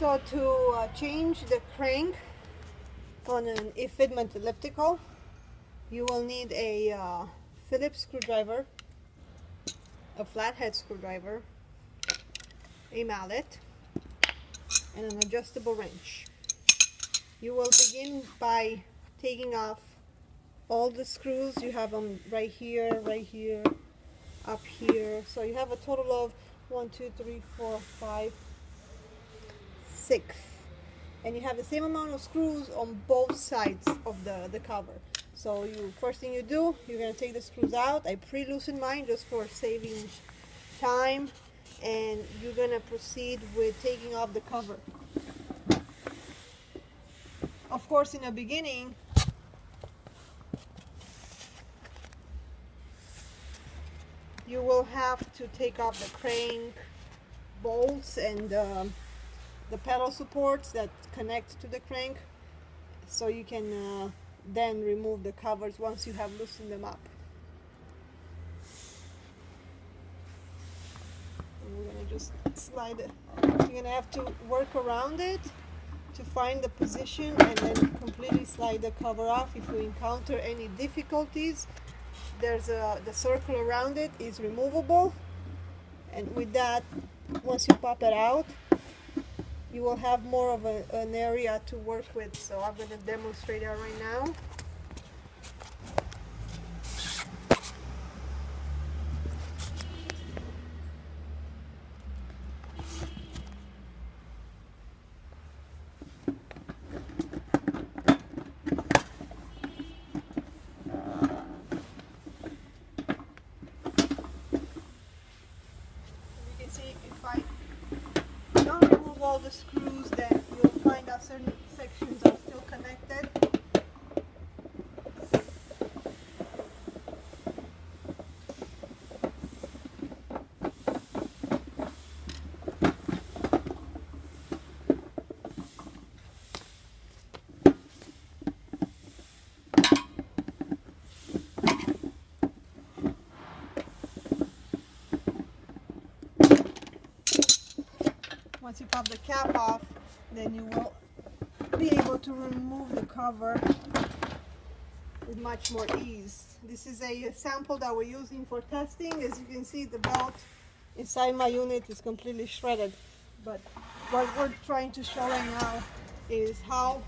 So to change the crank on an Efitment elliptical, you will need a Phillips screwdriver, a flathead screwdriver, a mallet, and an adjustable wrench. You will begin by taking off all the screws. You have them right here, up here. So you have a total of 1, 2, 3, 4, 5, 6. And you have the same amount of screws on both sides of the cover. So first thing you do, you're going to take the screws out. I pre-loosened mine just for saving time. And you're going to proceed with taking off the cover. Of course, in the beginning, you will have to take off the crank bolts and the pedal supports that connect to the crank, so you can then remove the covers once you have loosened them up. And we're going to just slide it. You're going to have to work around it to find the position and then completely slide the cover off. If you encounter any difficulties, there's the circle around it is removable, and with that, once you pop it out, you will have more of an area to work with. So I'm going to demonstrate that right now. All the screws, then you'll find that certain sections are still connected. Once you pop the cap off, then you will be able to remove the cover with much more ease. This is a sample that we're using for testing. As you can see, the belt inside my unit is completely shredded. But what we're trying to show right now is how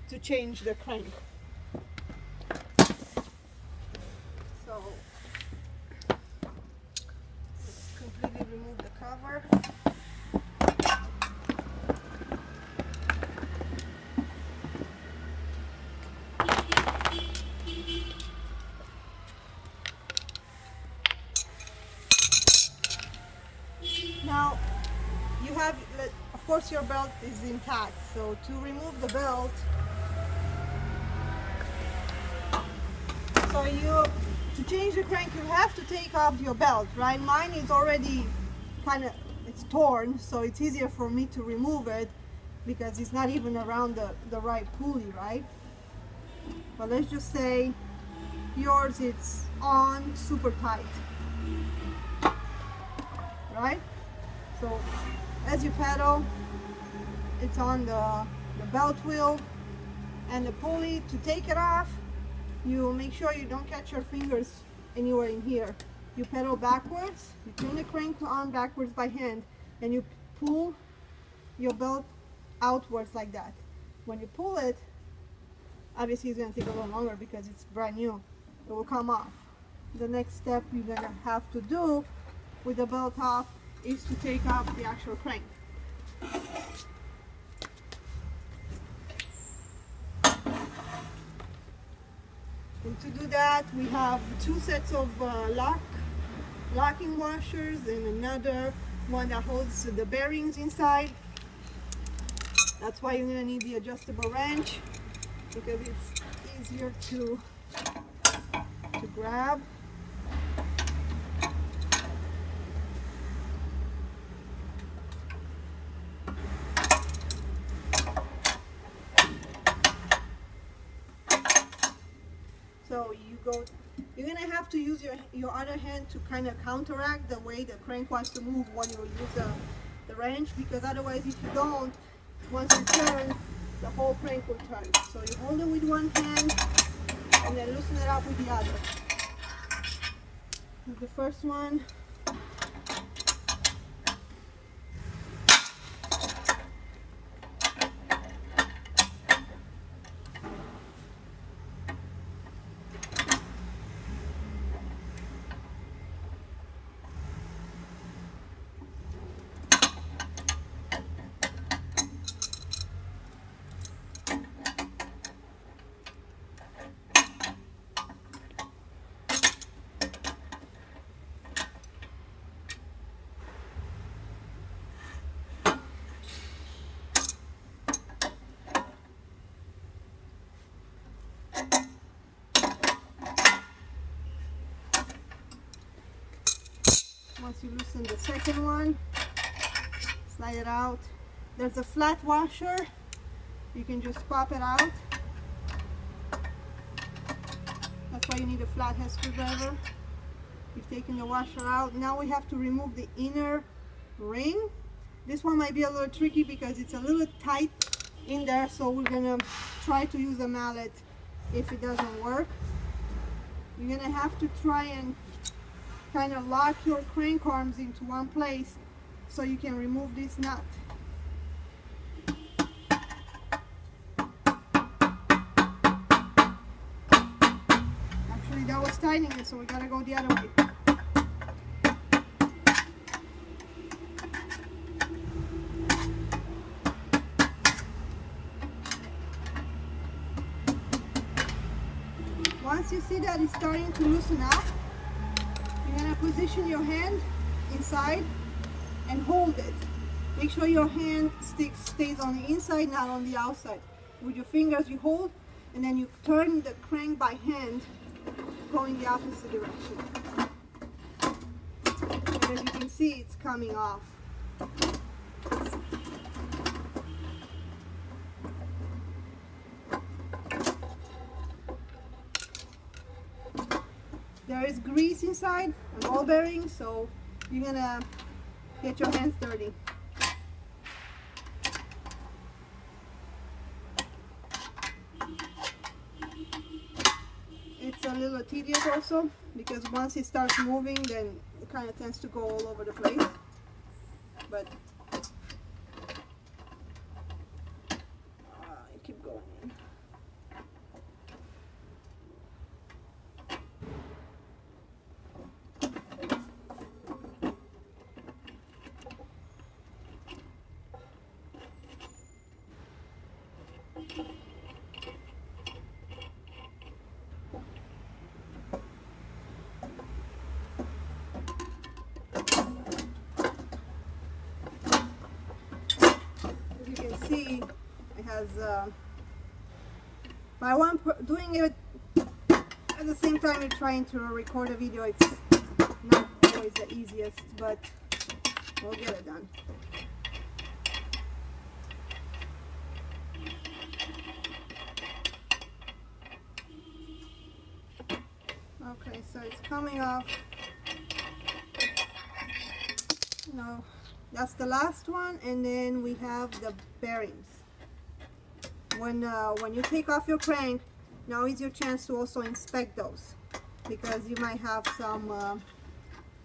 to change the crank. So let's completely remove the cover. Now, you have, of course, your belt is intact. So to remove the belt, to change the crank, you have to take off your belt, right? Mine is already it's torn, so it's easier for me to remove it because it's not even around the right pulley, right? But let's just say yours, it's on super tight, right? So as you pedal, it's on the belt wheel and the pulley. To take it off, you make sure you don't catch your fingers anywhere in here. You pedal backwards, you turn the crank on backwards by hand, and you pull your belt outwards like that. When you pull it, obviously it's going to take a little longer because it's brand new. It will come off. The next step you're going to have to do with the belt off is to take off the actual crank. And to do that, we have 2 sets of locking washers and another one that holds the bearings inside. That's why you're going to need the adjustable wrench, because it's easier to grab. So you're going to have to use your other hand to kind of counteract the way the crank wants to move when you use the wrench, because otherwise if you don't, once you turn, the whole crank will turn. So you hold it with one hand and then loosen it up with the other. With the first one. Once you loosen the second one, slide it out. There's a flat washer. You can just pop it out. That's why you need a flathead screwdriver. You've taken the washer out. Now we have to remove the inner ring. This one might be a little tricky because it's a little tight in there, so we're gonna try to use a mallet if it doesn't work. You're gonna have to try and kind of lock your crank arms into one place so you can remove this nut. Actually, that was tightening it, so we gotta go the other way. Once you see that it's starting to loosen up, you're going to position your hand inside and hold it. Make sure your hand stays on the inside, not on the outside. With your fingers you hold, and then you turn the crank by hand, going the opposite direction. And as you can see, it's coming off. There is grease inside, a ball bearing, so you're gonna get your hands dirty. It's a little tedious also, because once it starts moving, then it kind of tends to go all over the place. But keep going in. See, it has by doing it at the same time you're trying to record a video, it's not always the easiest, but we'll get it done. Okay, so it's coming off. No, that's the last one, and then we have the bearings. When you take off your crank, now is your chance to also inspect those, because you might have some,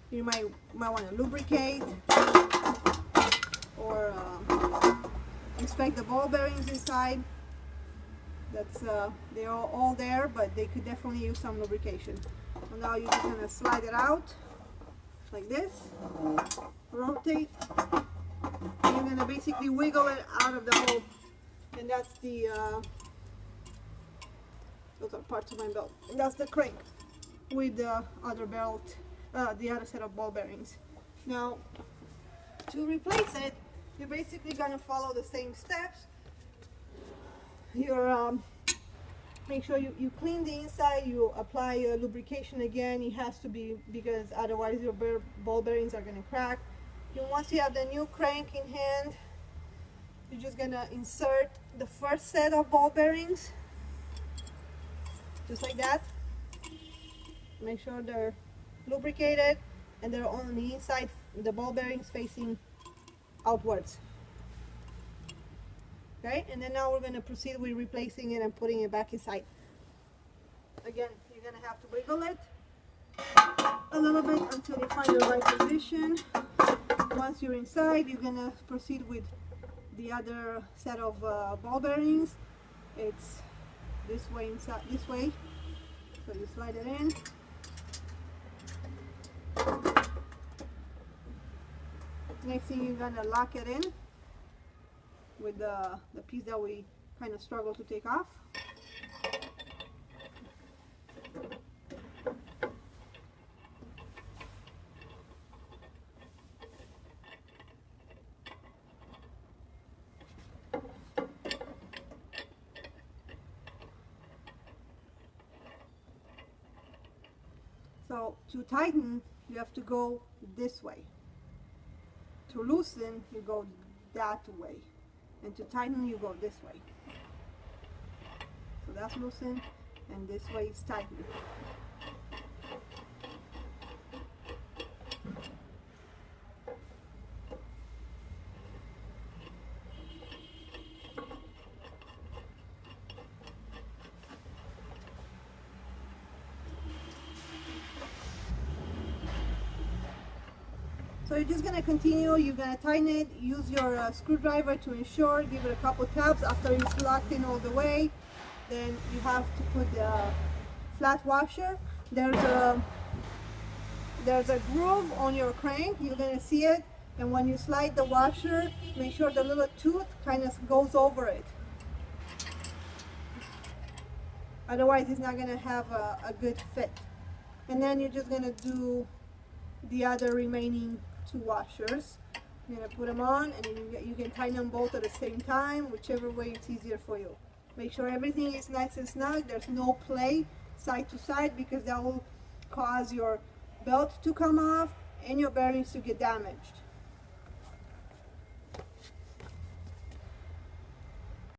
you might want to lubricate or inspect the ball bearings inside. That's they're all there, but they could definitely use some lubrication. So now you're just gonna slide it out like this, rotate, and you're gonna basically wiggle it out of the hole, and that's the those are parts of my belt, and that's the crank with the other belt, the other set of ball bearings. Now to replace it, you're basically gonna follow the same steps. You're make sure you clean the inside, you apply lubrication again. It has to be, because otherwise your ball bearings are going to crack. Once you have the new crank in hand, you're just going to insert the first set of ball bearings, just like that. Make sure they're lubricated and they're on the inside, the ball bearings facing outwards. Okay, and then now we're going to proceed with replacing it and putting it back inside. Again, you're going to have to wiggle it a little bit until you find the right position. Once you're inside, you're going to proceed with the other set of ball bearings. It's this way inside, this way. So you slide it in. Next thing, you're going to lock it in with the piece that we kind of struggle to take off. So to tighten, you have to go this way. To loosen, you go that way. And to tighten, you go this way. So that's loosened, and this way is tightened. So you're just going to continue, you're going to tighten it, use your screwdriver to ensure, give it a couple taps. After it's locked in all the way, then you have to put the flat washer. There's a groove on your crank, you're going to see it, and when you slide the washer, make sure the little tooth kind of goes over it. Otherwise it's not going to have a good fit. And then you're just going to do the other remaining 2 washers. You're going to put them on, and then you can tighten them both at the same time, whichever way it's easier for you. Make sure everything is nice and snug. There's no play side to side, because that will cause your belt to come off and your bearings to get damaged.